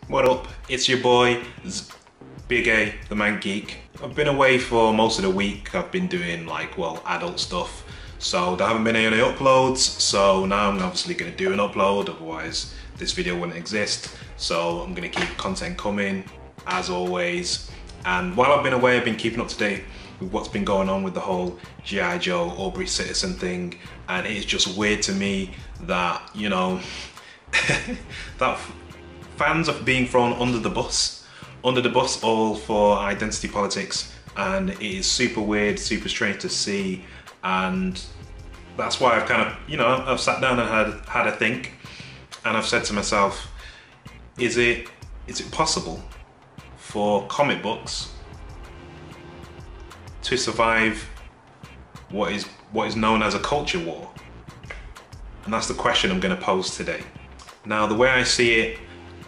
What up? It's your boy, Big A, the Man Geek. I've been away for most of the week. I've been doing adult stuff. So there haven't been any uploads. So now I'm obviously gonna do an upload, otherwise this video wouldn't exist. So I'm gonna keep content coming, as always. And while I've been away, I've been keeping up to date with what's been going on with the whole G.I. Joe, Aubrey Citizen thing. And it's just weird to me that, that fans are being thrown under the bus all for identity politics, and it is super weird, super strange to see. And that's why I've kind of, I've sat down and had a think, and I've said to myself, is it possible for comic books to survive what is known as a culture war? And that's the question I'm going to pose today. Now, the way I see it,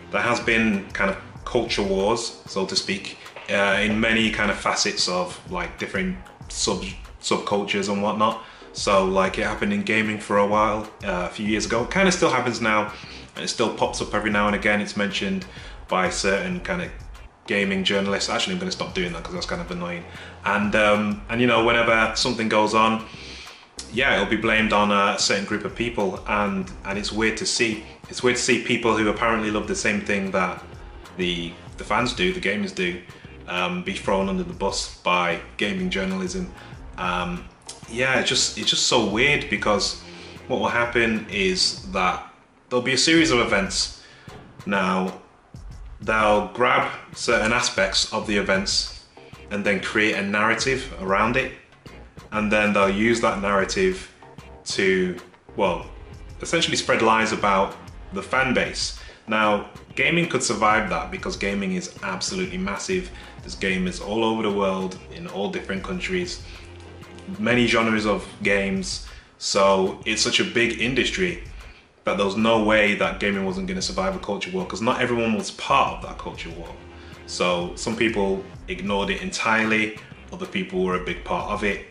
there has been kind of culture wars, so to speak, in many kind of facets of like different subcultures and whatnot. So like it happened in gaming for a while, a few years ago. It kind of still happens now, and it still pops up every now and again. It's mentioned by certain kind of gaming journalists. Actually, I'm going to stop doing that because that's kind of annoying. And whenever something goes on, yeah, it'll be blamed on a certain group of people, and it's weird to see. It's weird to see people who apparently love the same thing that the fans do, the gamers do, be thrown under the bus by gaming journalism. Yeah, it's just so weird, because what will happen is that there'll be a series of events. Now, they'll grab certain aspects of the events and then create a narrative around it. And then they'll use that narrative to, essentially spread lies about the fan base. Now, gaming could survive that because gaming is absolutely massive. There's gamers all over the world, in all different countries, many genres of games. So it's such a big industry that there was no way that gaming wasn't going to survive a culture war, because not everyone was part of that culture war. So some people ignored it entirely, other people were a big part of it.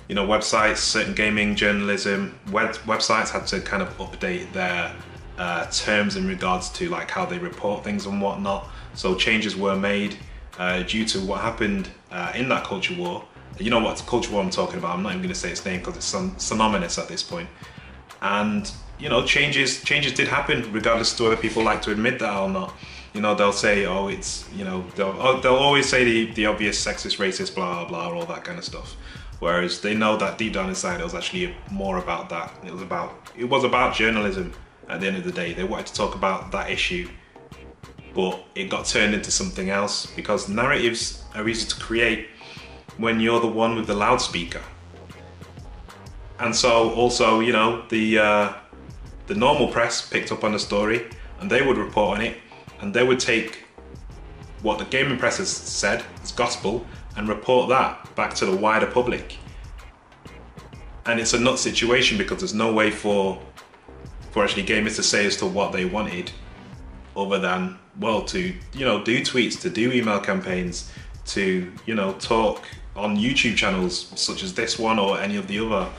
Websites, certain gaming journalism, websites had to kind of update their terms in regards to like how they report things and whatnot. So changes were made due to what happened in that culture war. You know what culture war I'm talking about. I'm not even going to say its name because it's synonymous at this point. And changes did happen, regardless to whether people like to admit that or not. They'll say, oh, it's, they'll always say the obvious sexist, racist, blah, blah, all that kind of stuff. Whereas they know that deep down inside, it was actually more about that. It was about journalism at the end of the day. They wanted to talk about that issue, but it got turned into something else, because narratives are easy to create when you're the one with the loudspeaker. And so also, the normal press picked up on the story, and they would report on it, and they would take what the gaming press has said as gospel and report that back to the wider public. And it's a nut situation, because there's no way for actually gamers to say as to what they wanted, other than, to, do tweets, to do email campaigns, to, talk on YouTube channels such as this one, or any of the other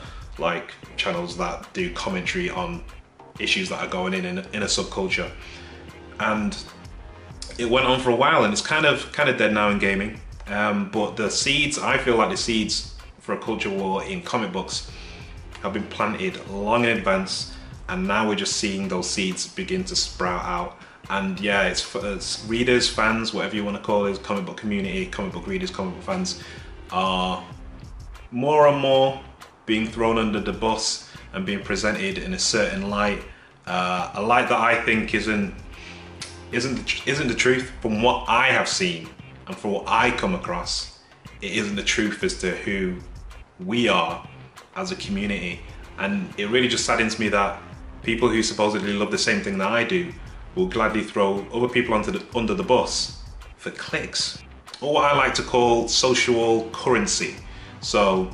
channels that do commentary on issues that are going in a subculture. And it went on for a while, and it's kind of dead now in gaming. But the seeds, I feel like the seeds for a culture war in comic books have been planted long in advance, and now we're just seeing those seeds begin to sprout out. And yeah, it's readers, fans, whatever you want to call it, comic book community, comic book readers, comic book fans are more and more being thrown under the bus and being presented in a certain light, a light that I think isn't the truth from what I have seen. And for what I come across, it isn't the truth as to who we are as a community. And it really just saddens me that people who supposedly love the same thing that I do will gladly throw other people under the bus for clicks, or what I like to call social currency. So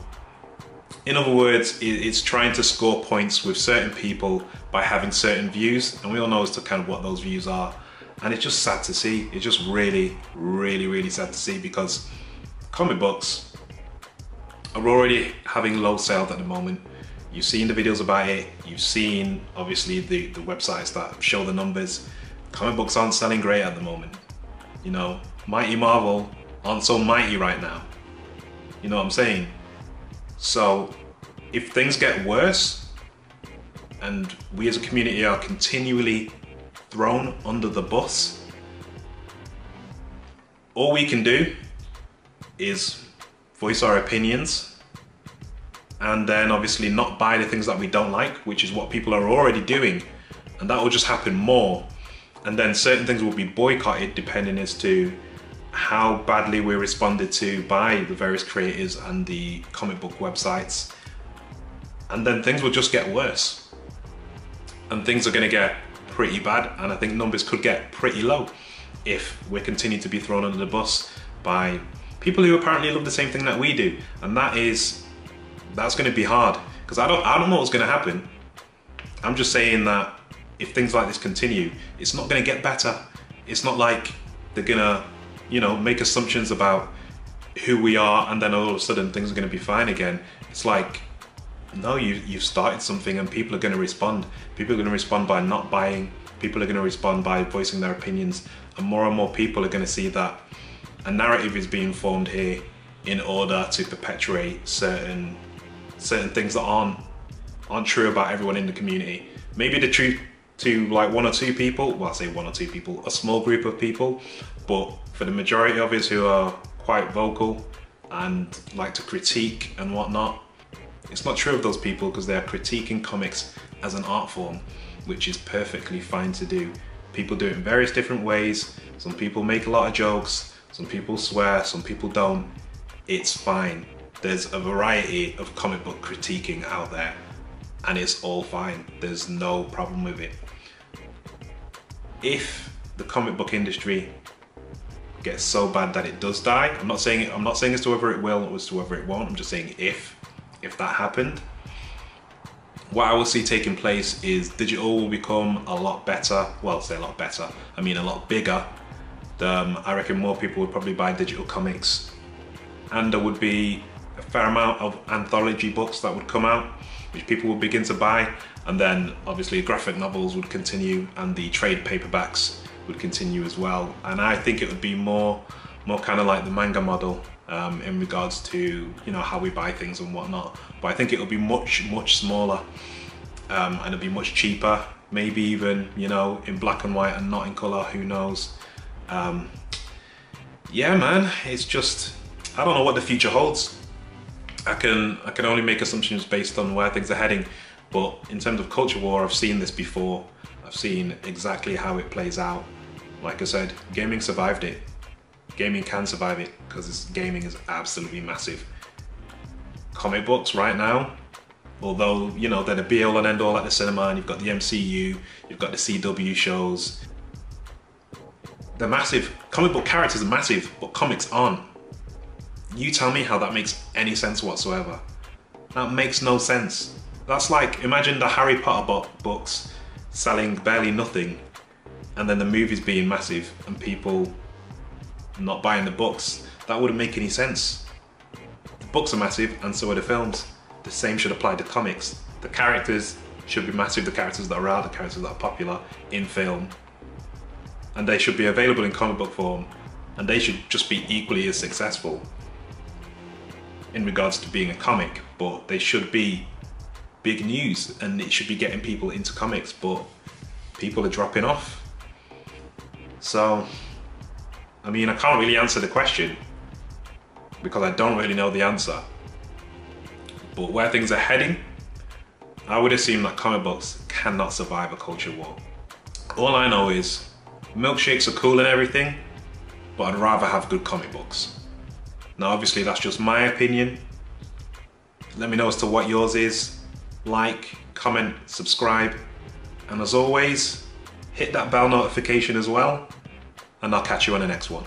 in other words, it's trying to score points with certain people by having certain views, and we all know as to kind of what those views are. And it's just sad to see. It's just really, really, really sad to see, because comic books are already having low sales at the moment. You've seen the videos about it. You've seen, obviously, the websites that show the numbers. comic books aren't selling great at the moment. You know, Mighty Marvel aren't so mighty right now. You know what I'm saying? So if things get worse and we as a community are continually thrown under the bus, all we can do is voice our opinions and then obviously not buy the things that we don't like, which is what people are already doing, and that will just happen more. And then certain things will be boycotted depending as to how badly we're responded to by the various creators and the comic book websites. And then things will just get worse. And things are gonna get pretty bad, and I think numbers could get pretty low if we continue to be thrown under the bus by people who apparently love the same thing that we do. And that's gonna be hard, because I don't know what's gonna happen. I'm just saying that if things like this continue, it's not gonna get better. It's not like they're gonna, you know, make assumptions about who we are and then all of a sudden things are gonna be fine again. It's like, no, you've started something and people are gonna respond. People are gonna respond by not buying. People are gonna respond by voicing their opinions. And more people are gonna see that a narrative is being formed here in order to perpetuate certain things that aren't true about everyone in the community. Maybe the truth to like one or two people, well, I say one or two people, a small group of people, but for the majority of us who are quite vocal and like to critique and whatnot, it's not true of those people, because they are critiquing comics as an art form, which is perfectly fine to do. People do it in various different ways. Some people make a lot of jokes, some people swear, some people don't. It's fine. There's a variety of comic book critiquing out there, and it's all fine. There's no problem with it. If the comic book industry gets so bad that it does die, I'm not saying as to whether it will or as to whether it won't, I'm just saying if that happened, what I will see taking place is digital will become a lot better. Well, say a lot better, I mean a lot bigger. I reckon more people would probably buy digital comics, and there would be a fair amount of anthology books that would come out, which people would begin to buy, and then obviously graphic novels would continue and the trade paperbacks would continue as well. And I think it would be more kind of like the manga model in regards to, you know, how we buy things and whatnot. But I think it will be much smaller, and it'll be much cheaper, maybe even, you know, in black and white and not in color, who knows. Yeah, man, it's just, I don't know what the future holds. I can only make assumptions based on where things are heading, but in terms of culture war, I've seen this before. I've seen exactly how it plays out. Like I said, gaming survived it. Gaming can survive it because gaming is absolutely massive. Comic books right now, although, you know, they're the be all and end all at the cinema, and you've got the MCU, you've got the CW shows. They're massive. Comic book characters are massive, but comics aren't. You tell me how that makes any sense whatsoever. That makes no sense. That's like, imagine the Harry Potter books selling barely nothing, and then the movies being massive and people not buying the books. That wouldn't make any sense. The books are massive and so are the films. The same should apply to comics. The characters should be massive, the characters that are out, the characters that are popular in film. And they should be available in comic book form, and they should just be equally as successful in regards to being a comic, but they should be big news and it should be getting people into comics, but people are dropping off. So, I mean, I can't really answer the question because I don't really know the answer. But where things are heading, I would assume that comic books cannot survive a culture war. All I know is milkshakes are cool and everything, but I'd rather have good comic books. Now, obviously, that's just my opinion. Let me know as to what yours is. Like, comment, subscribe, and as always, hit that bell notification as well, and I'll catch you on the next one.